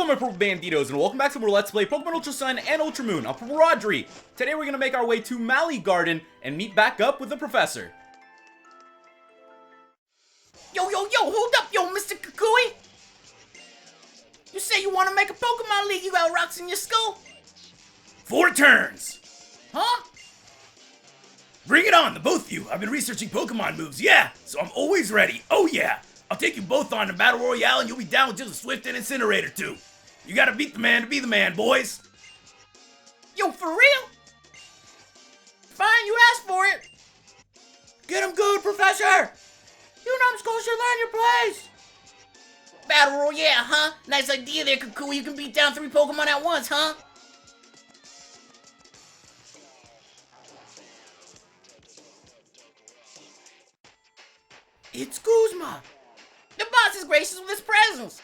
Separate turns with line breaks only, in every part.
Hello my Purple Banditos, and welcome back to more Let's Play Pokemon Ultra Sun and Ultra Moon. I'm PurpleRodri. Today we're gonna make our way to Malie Garden and meet back up with the professor.
Yo, hold up, Mr. Kukui! You say you want to make a Pokemon League, you got rocks in your skull?
4 turns!
Huh?
Bring it on, the both of you. I've been researching Pokemon moves, yeah, so I'm always ready. Oh yeah! I'll take you both on to Battle Royale and you'll be down with just a Swift and Incinerator too. You gotta beat the man to be the man, boys.
Yo, for real? Fine, you asked for it. Get him good, Professor! You numbskulls should learn your place! Battle Royale, huh? Nice idea there, Kukui. You can beat down 3 Pokemon at once, huh? It's Guzma! The boss is gracious with his presence!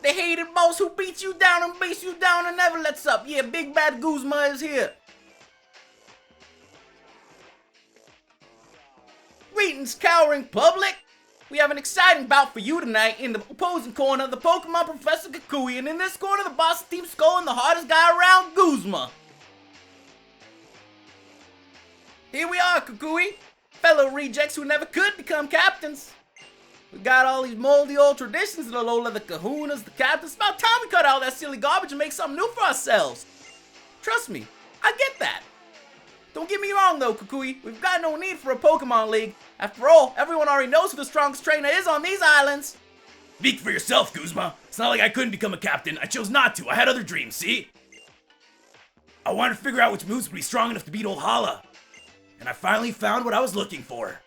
The hated boss who beats you down and beats you down and never lets up. Yeah, big bad Guzma is here. Greetings, cowering public! We have an exciting bout for you tonight. In the opposing corner, the Pokemon Professor Kukui, and in this corner, the boss of Team Skull and the hardest guy around, Guzma. Here we are, Kukui, fellow rejects who never could become captains. We got all these moldy old traditions, the Ula'ula, the Kahunas, the captains. It's about time we cut out that silly garbage and make something new for ourselves. Trust me, I get that. Don't get me wrong though, Kukui, we've got no need for a Pokemon League. After all, everyone already knows who the strongest trainer is on these islands.
Speak for yourself, Guzma. It's not like I couldn't become a captain. I chose not to. I had other dreams, see? I wanted to figure out which moves would be strong enough to beat Ula'ula. And I finally found what I was looking for.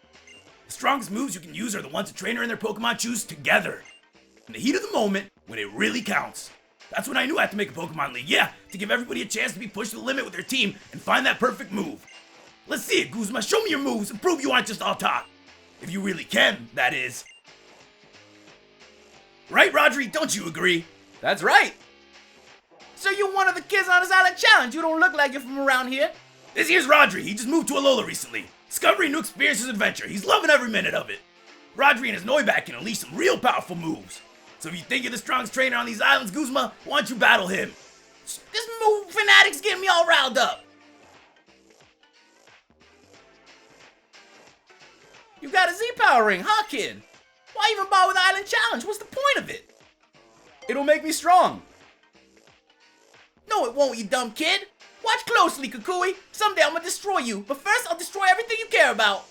The strongest moves you can use are the ones a trainer and their Pokemon choose together. In the heat of the moment, when it really counts. That's when I knew I had to make a Pokemon League, yeah, to give everybody a chance to be pushed to the limit with their team and find that perfect move. Let's see it, Guzma. Show me your moves and prove you aren't just all talk. If you really can, that is. Right, Rodri? Don't you agree?
That's right.
So you're one of the kids on this island challenge. You don't look like you're from around here.
This here's Rodri. He just moved to Ula'ula recently. Discovering new experiences and adventure. He's loving every minute of it. Rodri and his Noibat can unleash some real powerful moves. So if you think you're the strongest trainer on these islands, Guzma, why don't you battle him?
This move fanatic's getting me all riled up. You got a Z-Power ring, huh, kid? Why even bother with the Island Challenge? What's the point of it?
It'll make me strong.
No, it won't, you dumb kid. Watch closely, Kukui. Someday I'm gonna destroy you, but first I'll destroy everything you care about.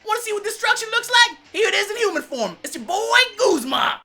Wanna see what destruction looks like? Here it is in human form. It's your boy, Guzma.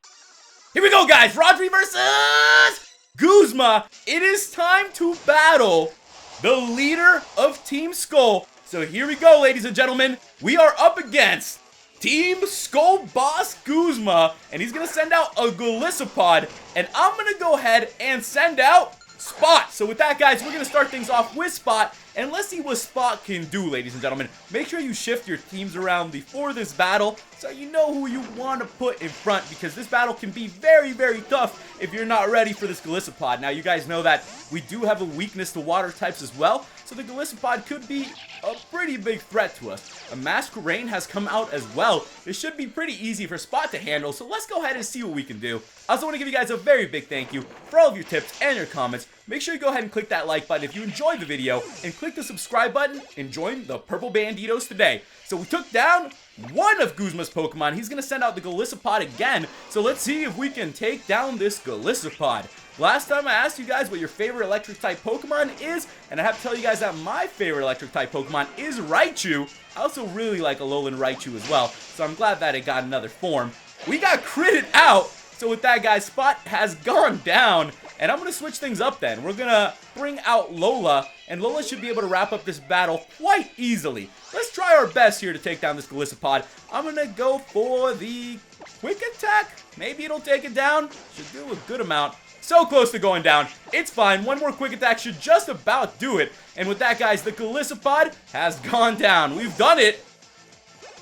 Here we go, guys. Rodri versus Guzma. It is time to battle the leader of Team Skull. So here we go, ladies and gentlemen. We are up against Team Skull Boss Guzma, and he's gonna send out a Golisopod, and I'm gonna go ahead and send out Spot. So with that, guys, we're gonna start things off with Spot, and let's see what Spot can do, ladies and gentlemen. Make sure you shift your teams around before this battle so you know who you want to put in front, because this battle can be very, very tough if you're not ready for this Golisopod. Now, you guys know that we do have a weakness to water types as well, so the Golisopod could be a pretty big threat to us. A Masquerain has come out as well. This should be pretty easy for Spot to handle, so let's go ahead and see what we can do. I also want to give you guys a very big thank you for all of your tips and your comments. Make sure you go ahead and click that like button if you enjoyed the video, and click the subscribe button and join the Purple Banditos today. So we took down one of Guzma's Pokemon. He's going to send out the Golisopod again, so let's see if we can take down this Golisopod. Last time I asked you guys what your favorite electric type Pokemon is, and I have to tell you guys that my favorite electric type Pokemon is Raichu. I also really like Alolan Raichu as well, so I'm glad that it got another form. We got critted out, so with that, guys, Spot has gone down, and I'm going to switch things up then. We're going to bring out Lola, and Lola should be able to wrap up this battle quite easily. Let's try our best here to take down this Golisopod. I'm going to go for the Quick Attack. Maybe it'll take it down. Should do a good amount. So close to going down. It's fine. One more Quick Attack should just about do it. And with that, guys, the Golisopod has gone down. We've done it.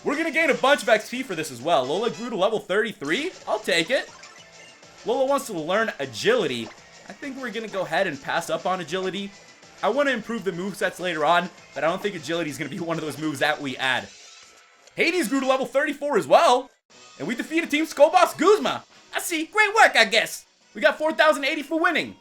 We're going to gain a bunch of XP for this as well. Lola grew to level 33. I'll take it. Lola wants to learn Agility. I think we're going to go ahead and pass up on Agility. I want to improve the movesets later on, but I don't think Agility is going to be one of those moves that we add. Hades grew to level 34 as well. And we defeated Team Skull Boss Guzma.
I see. Great work, I guess.
We got 4,080 for winning.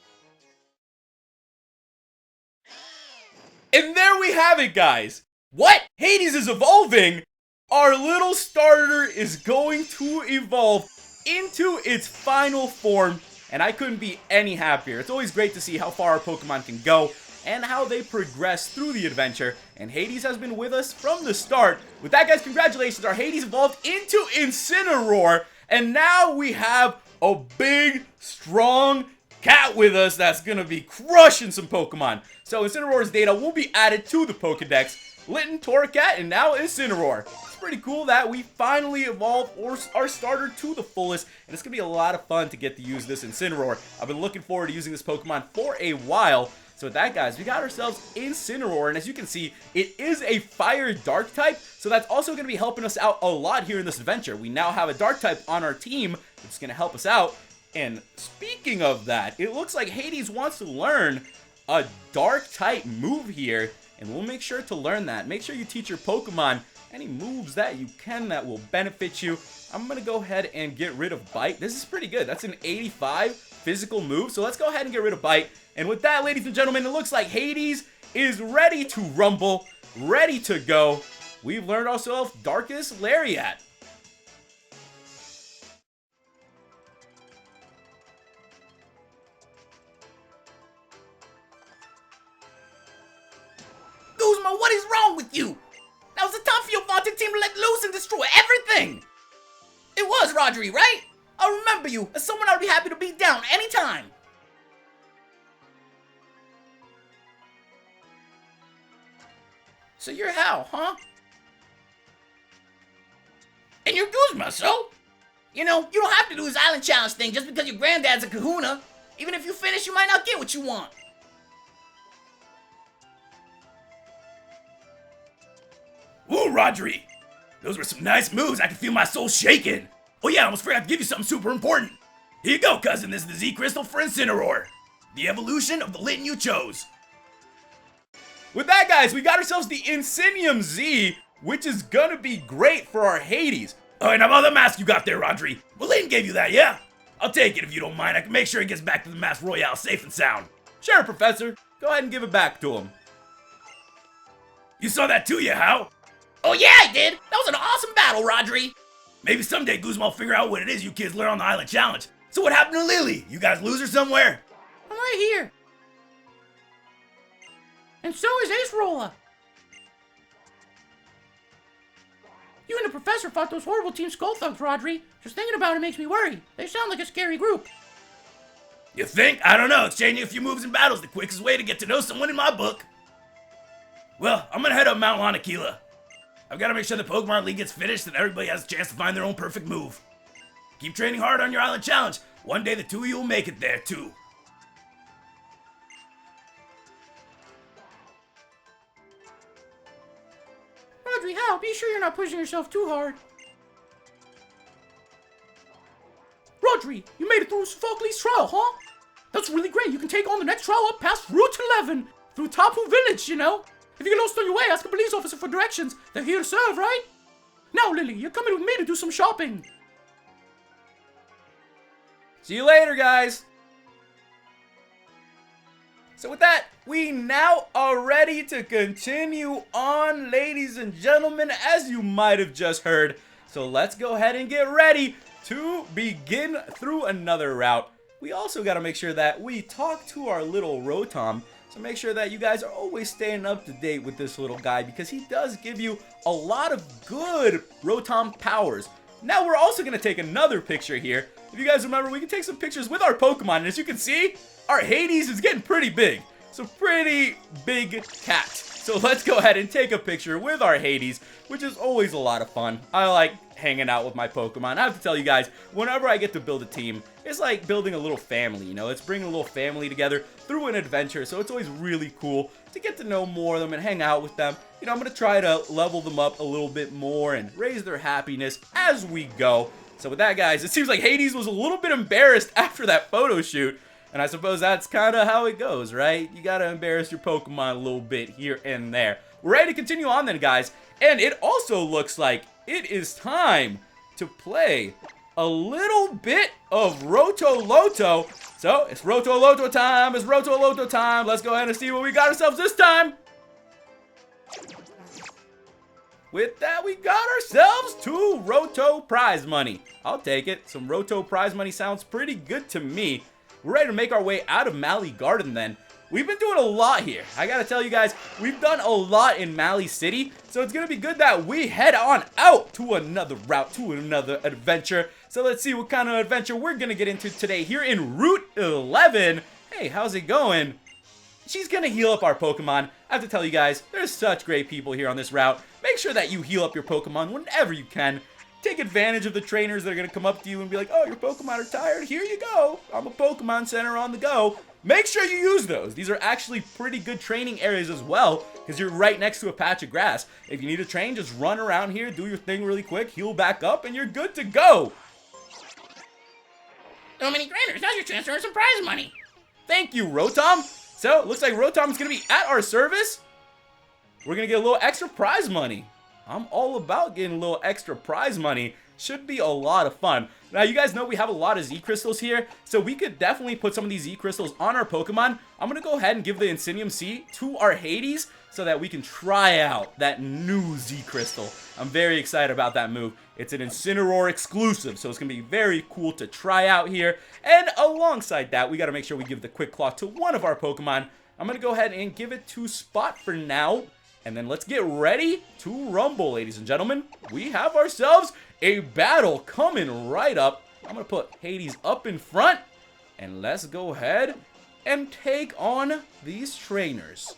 And there we have it, guys. What? Hades is evolving. Our little starter is going to evolve into its final form. And I couldn't be any happier. It's always great to see how far our Pokemon can go and how they progress through the adventure. And Hades has been with us from the start. With that, guys, congratulations. Our Hades evolved into Incineroar. And now we have a big, strong cat with us that's going to be crushing some Pokemon. So Incineroar's data will be added to the Pokedex. Litten, Torracat, and now Incineroar. It's pretty cool that we finally evolved our starter to the fullest, and it's going to be a lot of fun to get to use this Incineroar. I've been looking forward to using this Pokemon for a while. So with that, guys, we got ourselves Incineroar, and as you can see, it is a Fire Dark type, so that's also going to be helping us out a lot here in this adventure. We now have a Dark type on our team, which is going to help us out. And speaking of that, it looks like Hades wants to learn a Dark type move here, and we'll make sure to learn that. Make sure you teach your Pokemon any moves that you can that will benefit you. I'm going to go ahead and get rid of Bite. This is pretty good. That's an 85 physical move, so let's go ahead and get rid of Bite. And with that, ladies and gentlemen, it looks like Hades is ready to rumble, ready to go. We've learned ourselves Darkest Lariat.
Guzma, what is wrong with you? That was the time for your vaunted team to let loose and destroy everything. It was, Rodri, right? I remember you as someone I'd be happy to beat down anytime. So you're Hal, huh? And you're Guzma, so? You know, you don't have to do this island challenge thing just because your granddad's a kahuna. Even if you finish, you might not get what you want.
Ooh, Rodri! Those were some nice moves. I can feel my soul shaking. Oh yeah, I almost forgot to give you something super important. Here you go, cousin. This is the Z Crystal for Incineroar. The evolution of the Litten you chose.
With that, guys, we got ourselves the Insinium Z, which is gonna be great for our Hades.
Oh, and how about the mask you got there, Rodri? Well, Litten gave you that, yeah? I'll take it if you don't mind. I can make sure it gets back to the Mask Royale safe and sound.
Sure, Professor. Go ahead and give it back to him.
You saw that too, yeah, how?
Oh yeah, I did. That was an awesome battle, Rodri.
Maybe someday Guzma will figure out what it is you kids learn on the Island Challenge. So what happened to Lily? You guys lose her somewhere?
I'm right here. And so is Ace Rolla. You and the professor fought those horrible Team Skull thugs, Rodri. Just thinking about it makes me worry. They sound like a scary group.
You think? I don't know. Exchanging a few moves in battle's the quickest way to get to know someone in my book. Well, I'm gonna head up Mount Lanakila. I've got to make sure the Pokemon League gets finished and everybody has a chance to find their own perfect move. Keep training hard on your island challenge. One day the two of you will make it there too.
Rodri, how? Be sure you're not pushing yourself too hard. Rodri, you made it through Sophocles' trial, huh? That's really great. You can take on the next trial up past Route 11 through Tapu Village, you know? If you get lost on your way, ask a police officer for directions. They're here to serve, right? Now, Lily, you're coming with me to do some shopping.
See you later, guys. So with that, we now are ready to continue on, ladies and gentlemen, as you might have just heard. So let's go ahead and get ready to begin through another route. We also got to make sure that we talk to our little Rotom. So make sure that you guys are always staying up to date with this little guy because he does give you a lot of good Rotom powers. Now we're also going to take another picture here. If you guys remember, we can take some pictures with our Pokemon. And as you can see, our Hades is getting pretty big. So pretty big cat. So let's go ahead and take a picture with our Hades, which is always a lot of fun. I like hanging out with my Pokemon. I have to tell you guys, whenever I get to build a team, it's like building a little family, you know? It's bringing a little family together through an adventure, so it's always really cool to get to know more of them and hang out with them. You know, I'm going to try to level them up a little bit more and raise their happiness as we go. So with that, guys, it seems like Hades was a little bit embarrassed after that photo shoot, and I suppose that's kind of how it goes, right? You got to embarrass your Pokemon a little bit here and there. We're ready to continue on then, guys, and it also looks like it is time to play a little bit of Roto Loto. So, it's Roto Loto time. It's Roto Loto time. Let's go ahead and see what we got ourselves this time. With that, we got ourselves 2 Roto prize money. I'll take it. Some Roto prize money sounds pretty good to me. We're ready to make our way out of Malie Garden then. We've been doing a lot here. I gotta tell you guys, we've done a lot in Malie City, so it's gonna be good that we head on out to another route, to another adventure. So let's see what kind of adventure we're gonna get into today here in Route 11. Hey, how's it going? She's gonna heal up our Pokemon. I have to tell you guys, there's such great people here on this route. Make sure that you heal up your Pokemon whenever you can. Take advantage of the trainers that are gonna come up to you and be like, oh, your Pokemon are tired, here you go. I'm a Pokemon Center on the go. Make sure you use those. These are actually pretty good training areas as well, because you're right next to a patch of grass. If you need to train, just run around here, do your thing really quick, heal back up, and you're good to go.
So many trainers, now's your chance to earn some prize money.
Thank you, Rotom. So, it looks like Rotom's gonna be at our service. We're gonna get a little extra prize money. I'm all about getting a little extra prize money. Should be a lot of fun. Now, you guys know we have a lot of Z Crystals here, so we could definitely put some of these Z Crystals on our Pokemon. I'm gonna go ahead and give the Insinium Seed to our Hades so that we can try out that new Z Crystal. I'm very excited about that move. It's an Incineroar exclusive, so it's gonna be very cool to try out here. And alongside that, we gotta make sure we give the Quick Claw to one of our Pokemon. I'm gonna go ahead and give it to Spot for now. And then let's get ready to rumble, ladies and gentlemen. We have ourselves a battle coming right up. I'm going to put Hades up in front. And let's go ahead and take on these trainers.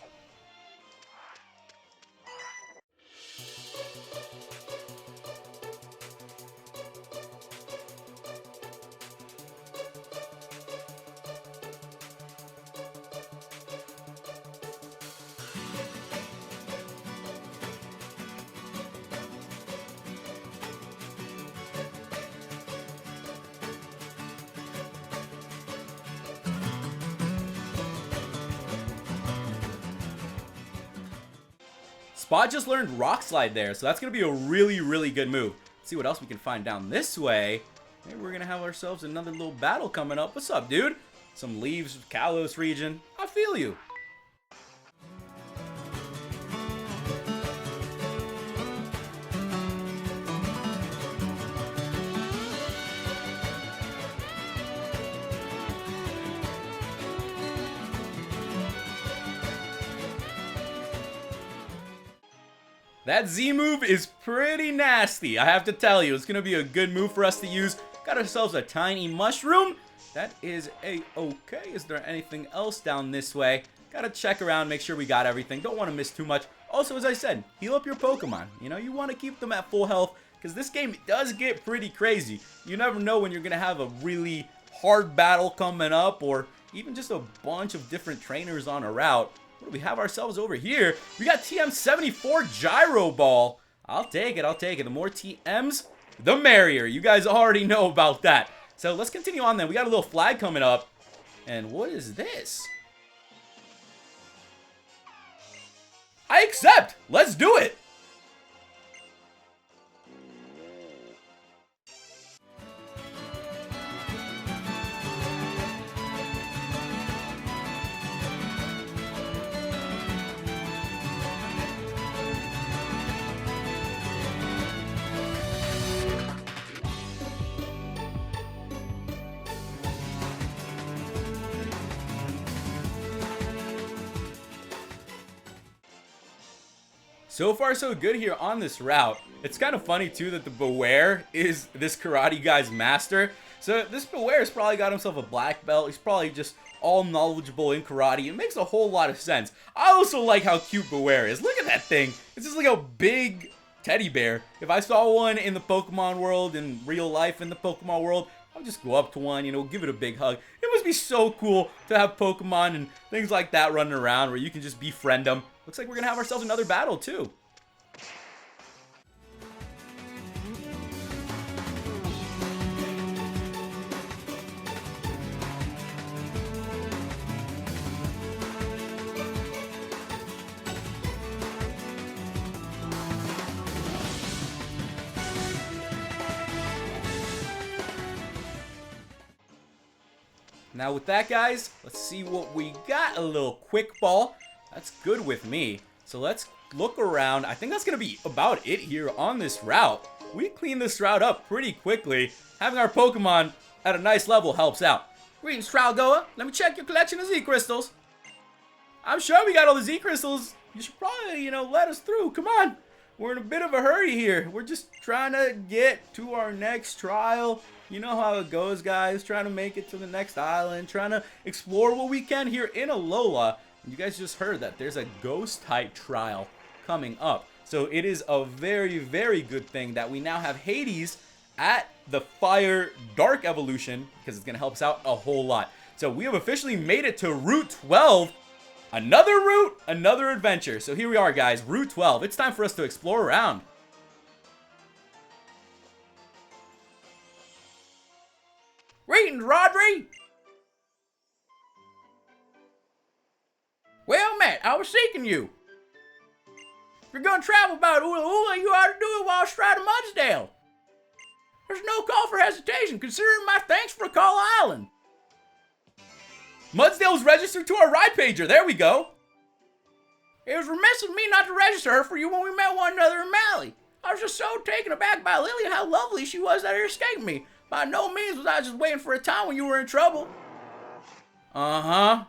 Spot just learned Rock Slide there, so that's going to be a really, really good move. Let's see what else we can find down this way. Maybe we're going to have ourselves another little battle coming up. What's up, dude? Some leaves, Kalos region. I feel you. That Z move is pretty nasty, I have to tell you. It's going to be a good move for us to use. Got ourselves a tiny mushroom. That is a-okay. Is there anything else down this way? Got to check around, make sure we got everything. Don't want to miss too much. Also, as I said, heal up your Pokemon. You know, you want to keep them at full health because this game does get pretty crazy. You never know when you're going to have a really hard battle coming up or even just a bunch of different trainers on a route. What do we have ourselves over here? We got TM74 Gyro Ball. I'll take it, I'll take it. The more TMs, the merrier. You guys already know about that. So let's continue on then. We got a little flag coming up. And what is this? I accept. Let's do it. So far, so good here on this route. It's kind of funny, too, that the Beware is this karate guy's master. So this Beware's probably got himself a black belt. He's probably just all knowledgeable in karate. It makes a whole lot of sense. I also like how cute Beware is. Look at that thing. It's just like a big teddy bear. If I saw one in the Pokemon world, in real life in the Pokemon world, I'll just go up to one, you know, give it a big hug. It must be so cool to have Pokemon and things like that running around where you can just befriend them. Looks like we're going to have ourselves another battle, too. Now with that, guys, let's see what we got. A little quick ball. That's good with me. So let's look around. I think that's going to be about it here on this route. We cleaned this route up pretty quickly. Having our Pokemon at a nice level helps out.
Greetings, trial goer. Let me check your collection of Z crystals.
I'm sure we got all the Z crystals. You should probably, let us through. Come on. We're in a bit of a hurry here. We're just trying to get to our next trial. You know how it goes, guys. Trying to make it to the next island. Trying to explore what we can here in Ula'ula. You guys just heard that there's a ghost type trial coming up. So it is a very, very good thing that we now have Hades at the Fire Dark evolution, because it's going to help us out a whole lot. So we have officially made it to Route 12. Another route, another adventure. So here we are, guys. Route 12. It's time for us to explore around.
Greetings, Rodri. Well met, I was seeking you. If you're gonna travel about Ula'ula, you ought to do it while astride of Mudsdale. There's no call for hesitation, considering my thanks for Call Island.
Mudsdale's registered to our ride pager. There we go.
It was remiss of me not to register her for you when we met one another in Malie. I was just so taken aback by Lily and how lovely she was that it escaped me. By no means was I just waiting for a time when you were in trouble.
Uh-huh.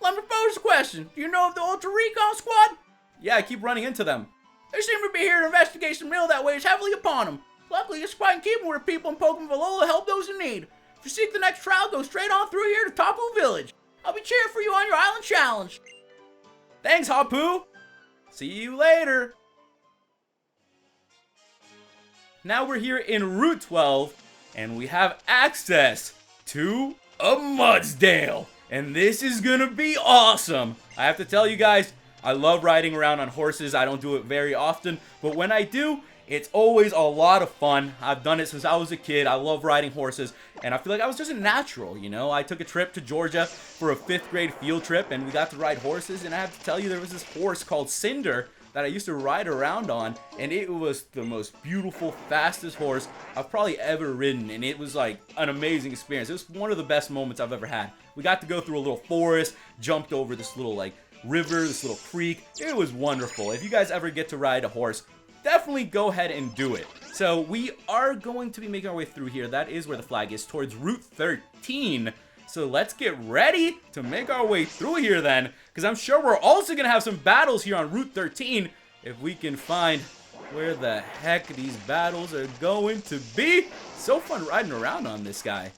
Let me pose a question. Do you know of the Ultra Recon Squad?
Yeah, I keep running into them.
They seem to be here to investigate some mail that weighs heavily upon them. Luckily, it's quite in keeping with the people in Pokemon Ula'ula help those in need. If you seek the next trial, go straight on through here to Tapu Village. I'll be cheering for you on your island challenge.
Thanks, Hapu. See you later. Now we're here in Route 12, and we have access to a Mudsdale. And this is gonna be awesome. I have to tell you guys, I love riding around on horses. I don't do it very often, but when I do, it's always a lot of fun. I've done it since I was a kid. I love riding horses, and I feel like I was just a natural, I took a trip to Georgia for a 5th grade field trip, and we got to ride horses, and I have to tell you, there was this horse called Cinder that I used to ride around on, and it was the most beautiful, fastest horse I've probably ever ridden, and it was like an amazing experience. It was one of the best moments I've ever had. We got to go through a little forest, jumped over this little river, this little creek. It was wonderful. If you guys ever get to ride a horse, definitely go ahead and do it. So we are going to be making our way through here. That is where the flag is, towards Route 13. So let's get ready to make our way through here then, because I'm sure we're also going to have some battles here on Route 13 if we can find where the heck these battles are going to be. So fun riding around on this guy.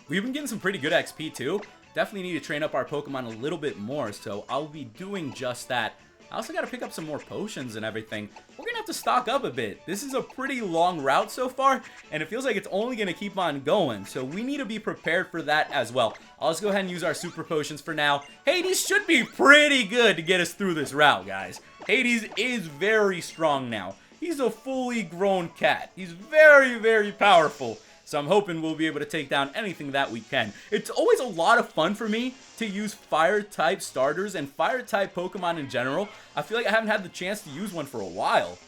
We've been getting some pretty good XP too. Definitely need to train up our Pokemon a little bit more, so I'll be doing just that. I also got to pick up some more potions and everything. We're going to have to stock up a bit. This is a pretty long route so far, and it feels like it's only going to keep on going, so we need to be prepared for that as well. I'll just go ahead and use our super potions for now. Hades should be pretty good to get us through this route, guys. Hades is very strong now. He's a fully grown cat. He's very, very powerful. So I'm hoping we'll be able to take down anything that we can. It's always a lot of fun for me to use fire-type starters and fire-type Pokemon in general. I feel like I haven't had the chance to use one for a while.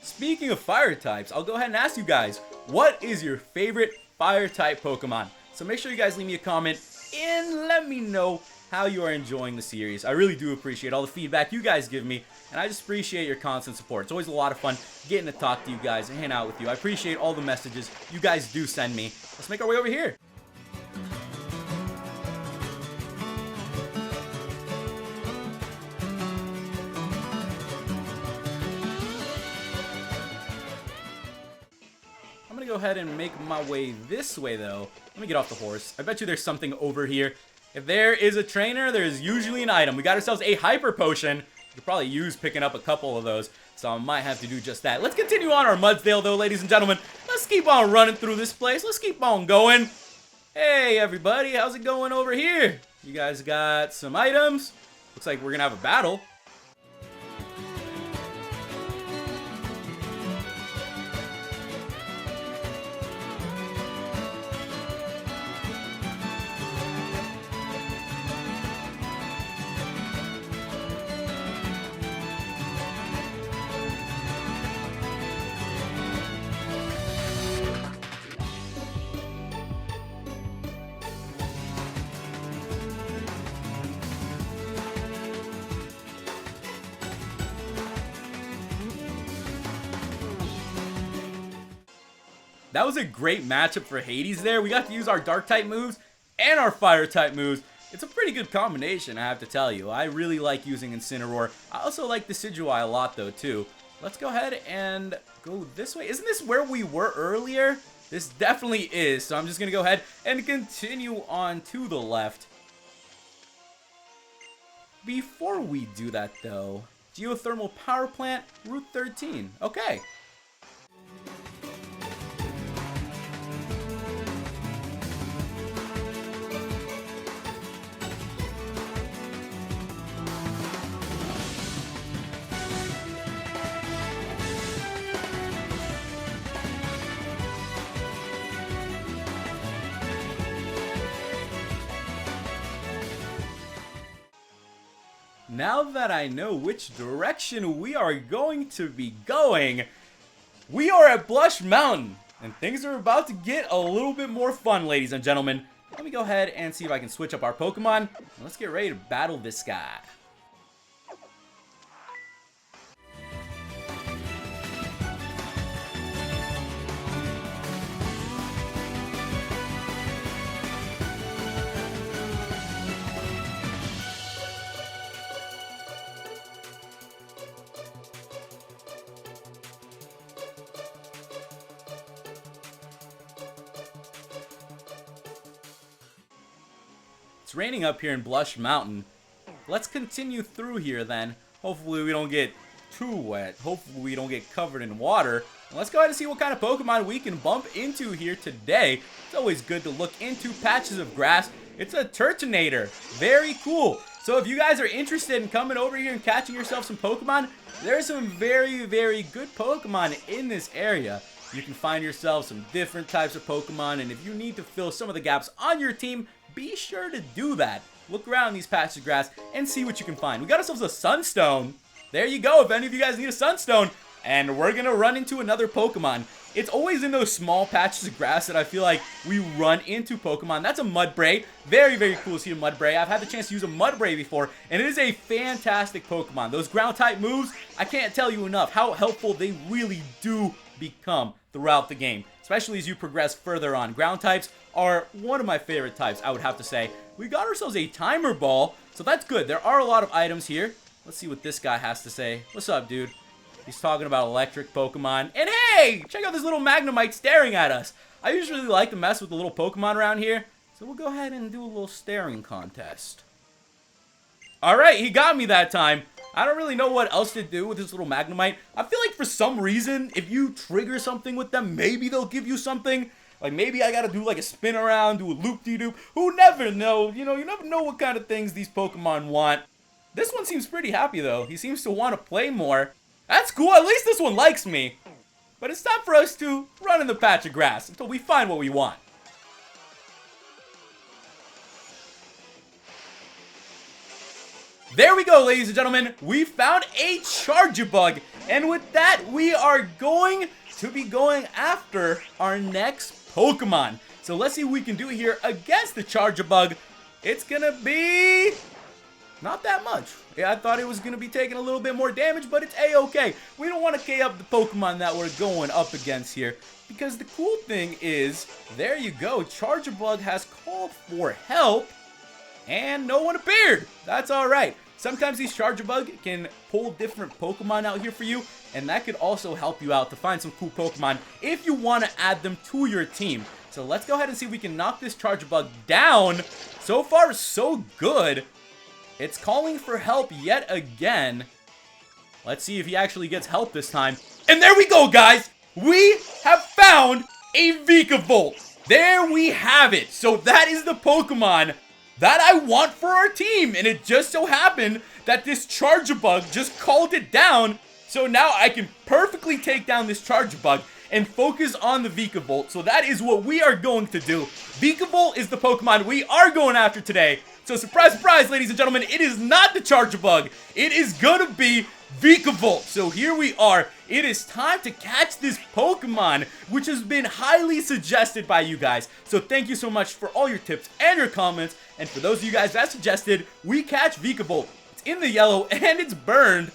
Speaking of fire types, I'll go ahead and ask you guys, what is your favorite fire type Pokemon? So make sure you guys leave me a comment and let me know how you are enjoying the series. I really do appreciate all the feedback you guys give me, and I just appreciate your constant support. It's always a lot of fun getting to talk to you guys and hang out with you. I appreciate all the messages you guys do send me. Let's make our way over here. go ahead and make my way this way, though. Let me get off the horse. I bet you there's something over here. If there is a trainer, there's usually an item. We got ourselves a hyper potion. We could probably use picking up a couple of those, so I might have to do just that. Let's continue on our Mudsdale, though, ladies and gentlemen. Let's keep on running through this place. Let's keep on going. Hey, everybody. How's it going over here? You guys got some items? Looks like we're going to have a battle. That was a great matchup for Hades there. We got to use our dark type moves and our fire type moves. It's a pretty good combination, I have to tell you. I really like using Incineroar. I also like the Decidueye a lot, though, too. Let's go ahead and go this way. Isn't this where we were earlier? This definitely is, so I'm just going to go ahead and continue on to the left. Before we do that, though, Geothermal Power Plant, Route 13. Okay. Now that I know which direction we are going to be going, we are at Blush Mountain, and things are about to get a little bit more fun, ladies and gentlemen. Let me go ahead and see if I can switch up our Pokemon, and let's get ready to battle this guy. It's raining up here in Blush Mountain. Let's continue through here then. Hopefully we don't get too wet. Hopefully we don't get covered in water. And let's go ahead and see what kind of Pokemon we can bump into here today. It's always good to look into patches of grass. It's a Turtonator. Very cool. So if you guys are interested in coming over here and catching yourself some Pokemon, there's some very, very good Pokemon in this area. You can find yourself some different types of Pokemon, and if you need to fill some of the gaps on your team, be sure to do that. Look around these patches of grass and see what you can find. We got ourselves a Sunstone. There you go, if any of you guys need a Sunstone. And we're going to run into another Pokemon. It's always in those small patches of grass that I feel like we run into Pokemon. That's a Mudbray. Very, very cool to see a Mudbray. I've had the chance to use a Mudbray before, and it is a fantastic Pokemon. Those ground-type moves, I can't tell you enough how helpful they really do become throughout the game, especially as you progress further on. Ground types are one of my favorite types, I would have to say. We got ourselves a Timer Ball, so that's good. There are a lot of items here. Let's see what this guy has to say. What's up, dude? He's talking about electric Pokemon. And hey, check out this little Magnemite staring at us. I usually like to mess with the little Pokemon around here, so we'll go ahead and do a little staring contest. Alright, he got me that time. I don't really know what else to do with this little Magnemite. I feel like for some reason, if you trigger something with them, maybe they'll give you something. Like maybe I gotta do like a spin around, do a loop-de-doop. Who never know? You know, you never know what kind of things these Pokemon want. This one seems pretty happy though. He seems to want to play more. That's cool, at least this one likes me. But it's time for us to run in the patch of grass until we find what we want. There we go, ladies and gentlemen. We found a Charjabug. And with that, we are going to be going after our next Pokemon. So let's see what we can do here against the Charjabug. It's gonna be not that much. Yeah, I thought it was gonna be taking a little bit more damage, but it's a-okay. We don't want to K up the Pokemon that we're going up against here, because the cool thing is, there you go, Charjabug has called for help, and no one appeared. That's alright. Sometimes these Charjabug can pull different Pokemon out here for you. and that could also help you out to find some cool Pokemon if you want to add them to your team. So let's go ahead and see if we can knock this Charge Bug down. So far, so good. It's calling for help yet again. Let's see if he actually gets help this time. And there we go, guys! We have found a Vikavolt! There we have it! So that is the Pokemon that I want for our team! And it just so happened that this Charjabug just called it down. So now I can perfectly take down this Charjabug and focus on the Vikavolt. So that is what we are going to do. Vikavolt is the Pokemon we are going after today. So surprise, surprise, ladies and gentlemen, it is not the Charjabug. It is gonna be Vikavolt. So here we are. It is time to catch this Pokemon, which has been highly suggested by you guys. So thank you so much for all your tips and your comments. And for those of you guys that suggested, we catch Vikavolt. It's in the yellow and it's burned.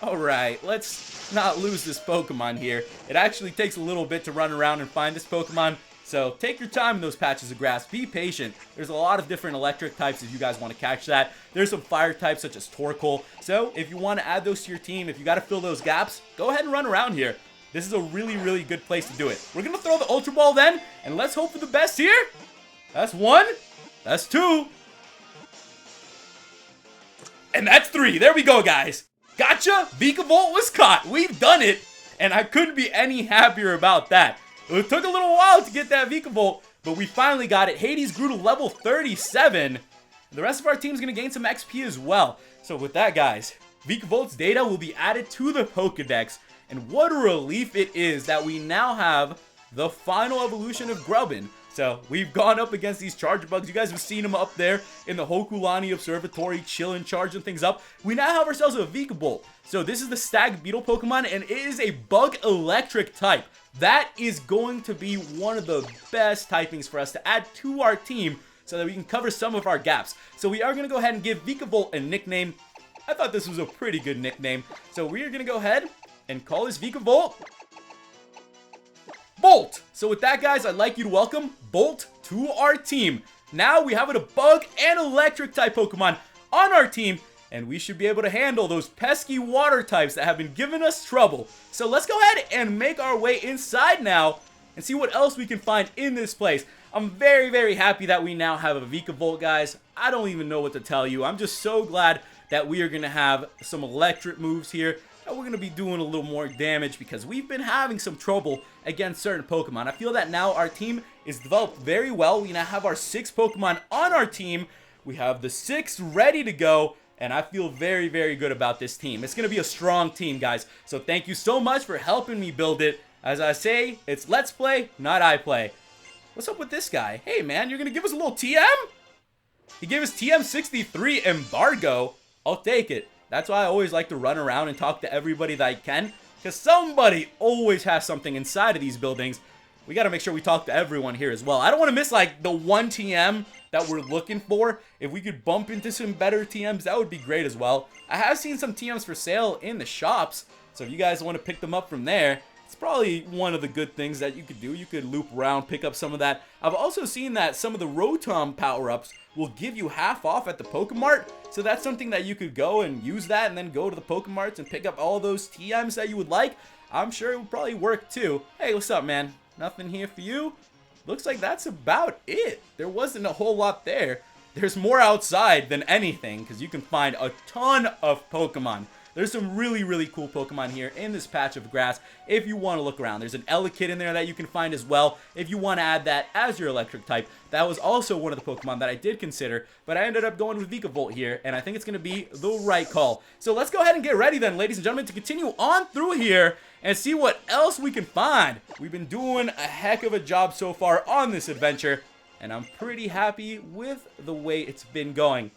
Alright, let's not lose this Pokemon here. It actually takes a little bit to run around and find this Pokemon. So take your time in those patches of grass. Be patient. There's a lot of different electric types if you guys want to catch that. There's some fire types such as Torkoal. So if you want to add those to your team, if you got to fill those gaps, go ahead and run around here. This is a really, really good place to do it. We're going to throw the Ultra Ball then, and let's hope for the best here. That's 1. That's 2. And that's 3. There we go, guys. Gotcha. Vikavolt was caught. We've done it, and I couldn't be any happier about that. It took a little while to get that Vikavolt, but we finally got it. Hades grew to level 37. The rest of our team's going to gain some XP as well. So with that, guys, Vikavolt's data will be added to the Pokedex. And what a relief it is that we now have the final evolution of Grubbin. So we've gone up against these Charjabugs. You guys have seen them up there in the Hokulani Observatory, chilling, charging things up. We now have ourselves a Vikavolt. So this is the Stag Beetle Pokemon, and it is a Bug Electric type. That is going to be one of the best typings for us to add to our team so that we can cover some of our gaps. So we are going to go ahead and give Vikavolt a nickname. I thought this was a pretty good nickname. So we are going to go ahead and call this Vikavolt Bolt. So with that, guys, I'd like you to welcome Bolt to our team. Now we have a Bug and Electric type Pokemon on our team, and we should be able to handle those pesky water types that have been giving us trouble. So let's go ahead and make our way inside now and see what else we can find in this place. I'm very, very happy that we now have a Vikavolt, guys. I don't even know what to tell you. I'm just so glad that we are going to have some electric moves here. And we're going to be doing a little more damage because we've been having some trouble against certain Pokemon. I feel that now our team is developed very well. We now have our 6 Pokemon on our team. We have the 6 ready to go. And I feel very, very good about this team. It's going to be a strong team, guys. So thank you so much for helping me build it. As I say, it's let's play, not I play. What's up with this guy? Hey, man, you're going to give us a little TM? He gave us TM63 Embargo. I'll take it. That's why I always like to run around and talk to everybody that I can. Because somebody always has something inside of these buildings. We got to make sure we talk to everyone here as well. I don't want to miss, like, the 1 TM that we're looking for. If we could bump into some better TMs, that would be great as well. I have seen some TMs for sale in the shops. So if you guys want to pick them up from there, it's probably one of the good things that you could do. You could loop around, pick up some of that. I've also seen that some of the Rotom power-ups will give you half off at the Pokemart. So that's something that you could go and use that and then go to the Pokemarts and pick up all those TMs that you would like. I'm sure it would probably work too. Hey, what's up, man? Nothing here for you? Looks like that's about it. There wasn't a whole lot there. There's more outside than anything because you can find a ton of Pokemon. There's some really, really cool Pokemon here in this patch of grass if you want to look around. There's an Elekid in there that you can find as well if you want to add that as your electric type. That was also one of the Pokemon that I did consider, but I ended up going with Vikavolt here, and I think it's going to be the right call. So let's go ahead and get ready then, ladies and gentlemen, to continue on through here and see what else we can find. We've been doing a heck of a job so far on this adventure, and I'm pretty happy with the way it's been going.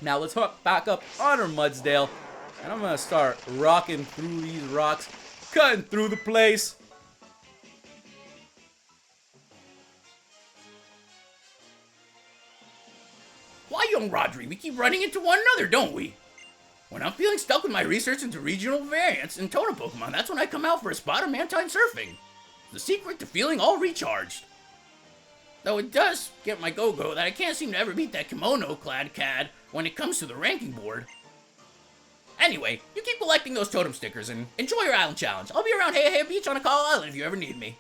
Now let's hook back up on our Mudsdale. And I'm going to start rocking through these rocks, cutting through the place.
Why, young Rodri, we keep running into one another, don't we? When I'm feeling stuck with my research into regional variants and totem Pokemon, that's when I come out for a spot of Mantine surfing. The secret to feeling all recharged. Though it does get my go-go that I can't seem to ever beat that kimono-clad cad when it comes to the ranking board. Anyway, you keep collecting those totem stickers and enjoy your island challenge. I'll be around Heahea Beach on a call island if you ever need me.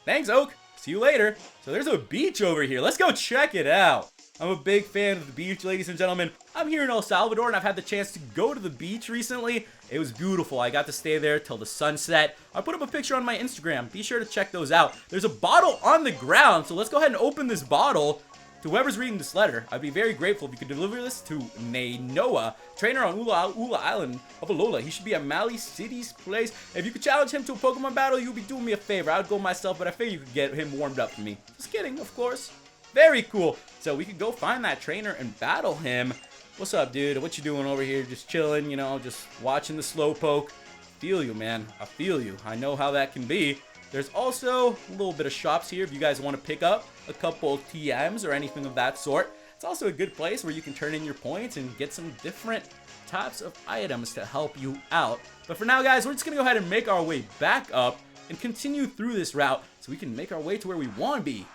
Thanks, Oak. See you later. So there's a beach over here. Let's go check it out. I'm a big fan of the beach, ladies and gentlemen. I'm here in El Salvador, and I've had the chance to go to the beach recently. It was beautiful. I got to stay there till the sunset. I put up a picture on my Instagram. Be sure to check those out. There's a bottle on the ground, so let's go ahead and open this bottle. To whoever's reading this letter, I'd be very grateful if you could deliver this to Nainoa, trainer on Ula'ula Island of Ula'ula. He should be at Malie City's place. If you could challenge him to a Pokemon battle, you'd be doing me a favor. I would go myself, but I figure you could get him warmed up for me. Just kidding, of course. Very cool. So we could go find that trainer and battle him. What's up, dude? What you doing over here? Just chilling, you know, just watching the Slowpoke. Feel you, man. I feel you. I know how that can be. There's also a little bit of shops here if you guys want to pick up a couple TMs or anything of that sort. It's also a good place where you can turn in your points and get some different types of items to help you out. But for now, guys, we're just going to go ahead and make our way back up and continue through this route so we can make our way to where we want to be.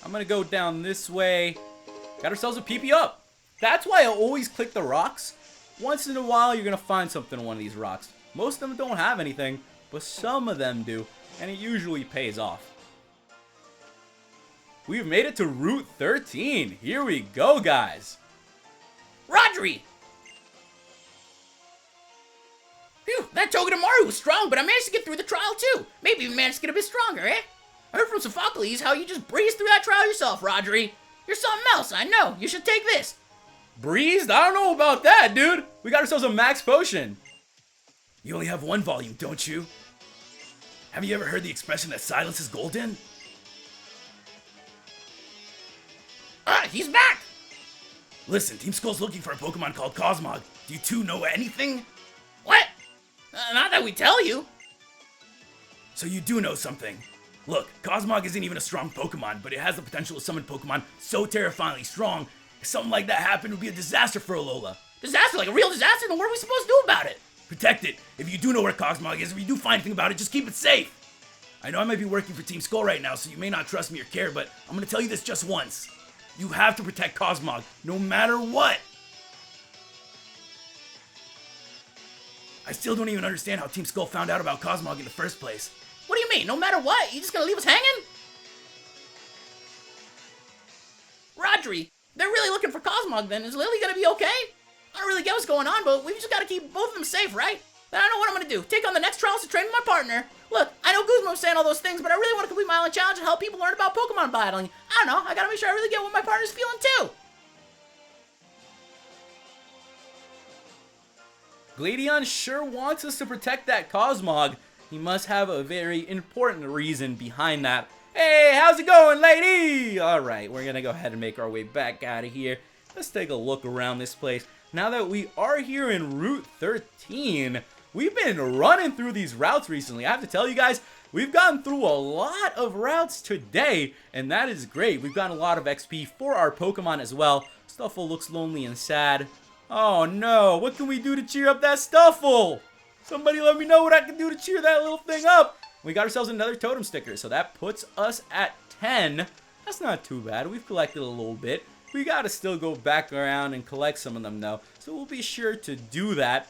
I'm gonna go down this way. Got ourselves a PP up. That's why I always click the rocks. Once in a while, you're gonna find something on one of these rocks. Most of them don't have anything, but some of them do, and it usually pays off. We've made it to Route 13. Here we go, guys.
Rodri! Phew, that Togedemaru was strong, but I managed to get through the trial too. Maybe even managed to get a bit stronger, eh? I heard from Sophocles how you just breezed through that trial yourself, Rodri. You're something else, I know. You should take this.
Breezed? I don't know about that, dude. We got ourselves a max potion.
You only have one volume, don't you? Have you ever heard the expression that silence is golden?
He's back!
Listen, Team Skull's looking for a Pokemon called Cosmog. Do you two know anything?
What? Not that we tell you.
So you do know something. Look, Cosmog isn't even a strong Pokemon, but it has the potential to summon Pokemon so terrifyingly strong, if something like that happened, it would be a disaster for Ula'ula.
Disaster? Like a real disaster? Then what are we supposed to do about it?
Protect it. If you do know where Cosmog is, if you do find anything about it, just keep it safe. I know I might be working for Team Skull right now, so you may not trust me or care, but I'm gonna tell you this just once. You have to protect Cosmog, no matter what. I still don't even understand how Team Skull found out about Cosmog in the first place.
What do you mean? No matter what? You just gonna leave us hanging? Rodri, they're really looking for Cosmog then. Is Lily gonna be okay? I don't really get what's going on, but we've just gotta keep both of them safe, right? Then I know what I'm gonna do. Take on the next trials to train with my partner. Look, I know Guzma was saying all those things, but I really want to complete my island challenge and help people learn about Pokemon battling. I don't know, I gotta make sure I really get what my partner's feeling too.
Gladion sure wants us to protect that Cosmog. He must have a very important reason behind that. Hey, how's it going, lady? Alright, we're gonna go ahead and make our way back out of here. Let's take a look around this place. Now that we are here in Route 13, we've been running through these routes recently. I have to tell you guys, we've gotten through a lot of routes today, and that is great. We've gotten a lot of XP for our Pokemon as well. Stuffle looks lonely and sad. Oh no, what can we do to cheer up that Stuffle? Somebody let me know what I can do to cheer that little thing up. We got ourselves another totem sticker, so that puts us at 10. That's not too bad. We've collected a little bit. We gotta still go back around and collect some of them though, so we'll be sure to do that.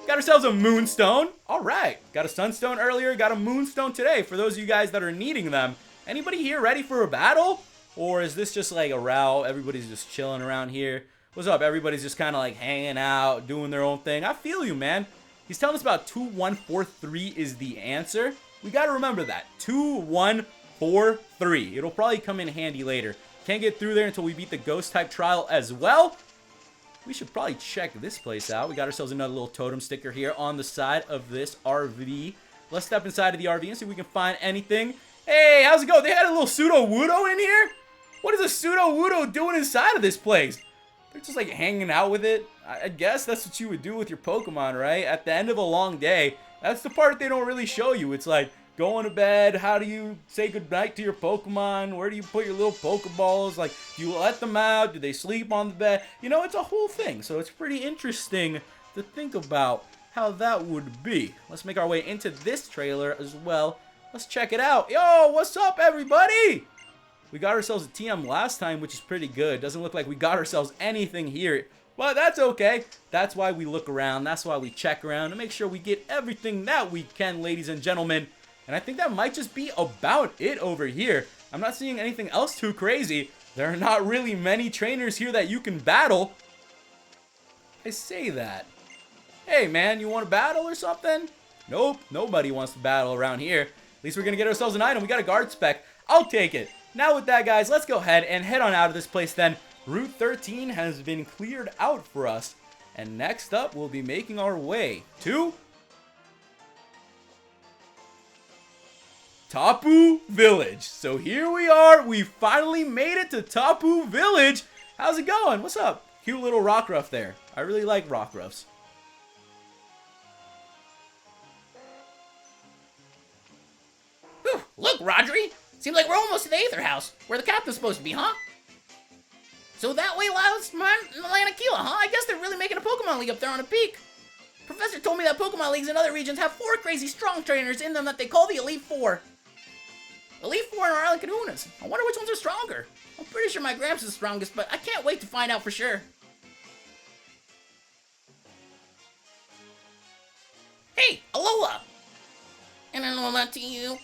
Got ourselves a Moonstone. Alright, got a Sunstone earlier, got a Moonstone today for those of you guys that are needing them. Anybody here ready for a battle? Or is this just like a route? Everybody's just chilling around here. What's up? Everybody's just kind of like hanging out, doing their own thing. I feel you, man. He's telling us about 2143 is the answer. We got to remember that. 2143. It'll probably come in handy later. Can't get through there until we beat the ghost type trial as well. We should probably check this place out. We got ourselves another little totem sticker here on the side of this RV. Let's step inside of the RV and see if we can find anything. Hey, how's it going? They had a little Pseudo-Wudo in here? What is a Pseudo-Wudo doing inside of this place? They're just like hanging out with it. I guess that's what you would do with your Pokemon, right? At the end of a long day, that's the part they don't really show you. It's like going to bed? How do you say goodnight to your Pokemon? Where do you put your little Pokeballs? Like, do you let them out? Do they sleep on the bed? You know, it's a whole thing. So it's pretty interesting to think about how that would be. Let's make our way into this trailer as well. Let's check it out. Yo, what's up, everybody? We got ourselves a TM last time, which is pretty good. Doesn't look like we got ourselves anything here. But that's okay. That's why we look around. That's why we check around to make sure we get everything that we can, ladies and gentlemen. And I think that might just be about it over here. I'm not seeing anything else too crazy. There are not really many trainers here that you can battle. I say that. Hey, man, you want to battle or something? Nope, nobody wants to battle around here. At least we're going to get ourselves an item. We got a guard spec. I'll take it. Now with that, guys, let's go ahead and head on out of this place then. Route 13 has been cleared out for us. And next up, we'll be making our way to Tapu Village. So here we are. We finally made it to Tapu Village. How's it going? What's up? Cute little Rockruff there. I really like Rockruffs.
Whew, look, Rodri. Seems like we're almost to the Aether House, where the captain's supposed to be, huh? So that way lies Lanakila, huh? I guess they're really making a Pokemon League up there on a peak. Professor told me that Pokemon Leagues in other regions have 4 crazy strong trainers in them that they call the Elite Four. Elite Four are Island Kahunas. I wonder which ones are stronger. I'm pretty sure my Gramps is the strongest, but I can't wait to find out for sure. Hey, Ula'ula! And Ula'ula to you.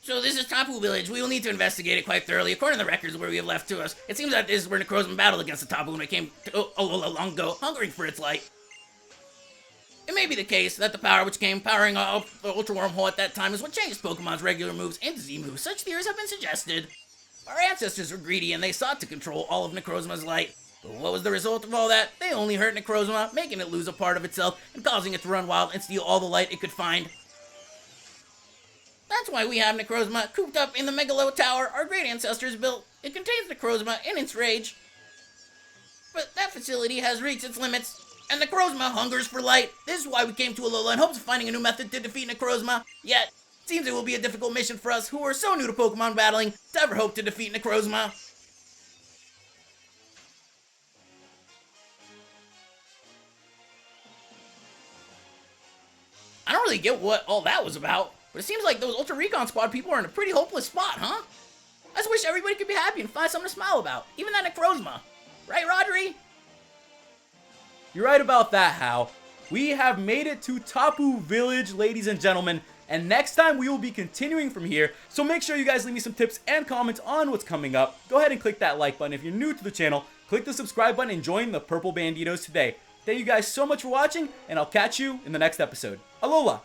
So this is Tapu Village. We will need to investigate it quite thoroughly. According to the records where we have left to us, it seems that this is where Necrozma battled against the Tapu when it came to Ula'ula long ago, hungering for its light. It may be the case that the power which came powering up the Ultra Wormhole at that time is what changed Pokemon's regular moves into Z moves. Such theories have been suggested. Our ancestors were greedy and they sought to control all of Necrozma's light. But what was the result of all that? They only hurt Necrozma, making it lose a part of itself and causing it to run wild and steal all the light it could find. That's why we have Necrozma cooped up in the Megalo Tower our great ancestors built. It contains Necrozma in its rage. But that facility has reached its limits, and Necrozma hungers for light. This is why we came to Ula'ula in hopes of finding a new method to defeat Necrozma. Yet, it seems it will be a difficult mission for us who are so new to Pokemon battling to ever hope to defeat Necrozma. I don't really get what all that was about. But it seems like those Ultra Recon Squad people are in a pretty hopeless spot, huh? I just wish everybody could be happy and find something to smile about. Even that Necrozma. Right, Rodri?
You're right about that, Hal. We have made it to Tapu Village, ladies and gentlemen. And next time, we will be continuing from here. So make sure you guys leave me some tips and comments on what's coming up. Go ahead and click that like button. If you're new to the channel, click the subscribe button and join the Purple Banditos today. Thank you guys so much for watching, and I'll catch you in the next episode. Alola!